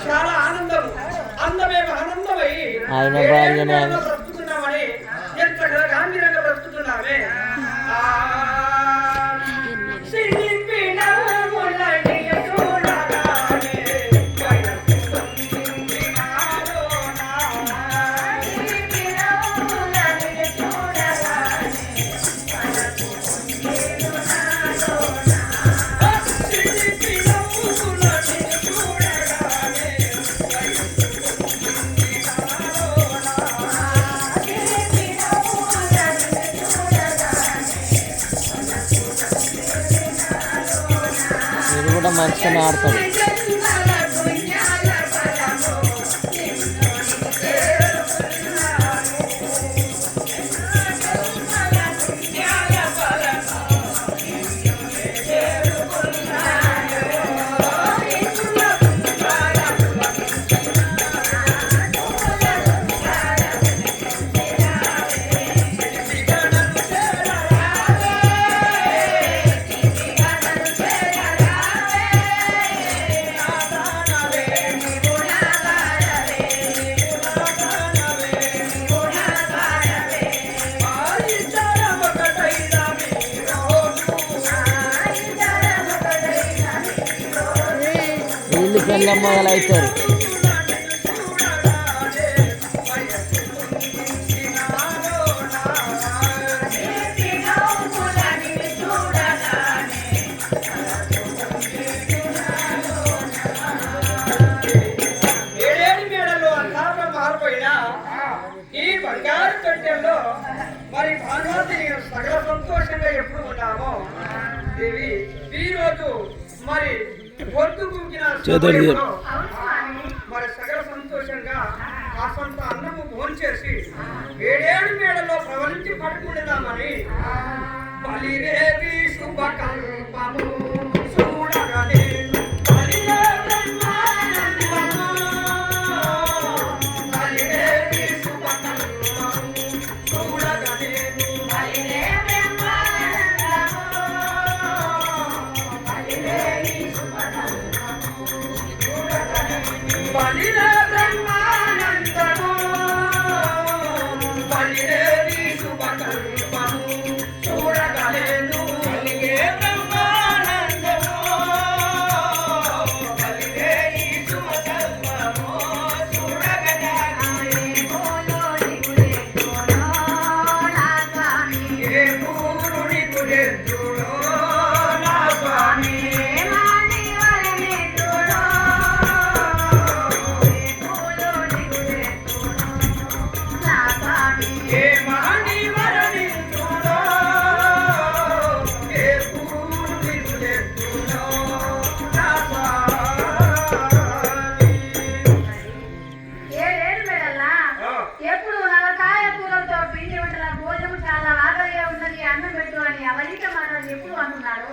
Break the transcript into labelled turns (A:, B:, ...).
A: చాలా ఆనందం అందమేమో ఆనందమై బ్రతుకుతున్నామని ఎంత గాంభీర్యంగా బ్రతుకుతున్నామే.
B: కూడా మంచిగానే ఆడతాడు. పెళ్ళి మొదలవుతారు.
A: ఈ బంగారు తొట్టెల్లో మరి భానుమతి సకల సంతోషంగా ఎప్పుడు ఉన్నామో దేవి ఈ రోజు మరి పొద్దు మరి సకల సంతోషంగా కాసంత అన్నము భోంచేసి ఏడేడు మేడలో ప్రవలించి పడుకుంటున్నామని బలిరేవి శుభకల్పము చూడగలే
C: అన్నం పెట్టు అని అవలిక మనం ఎప్పుడు అంటున్నారు.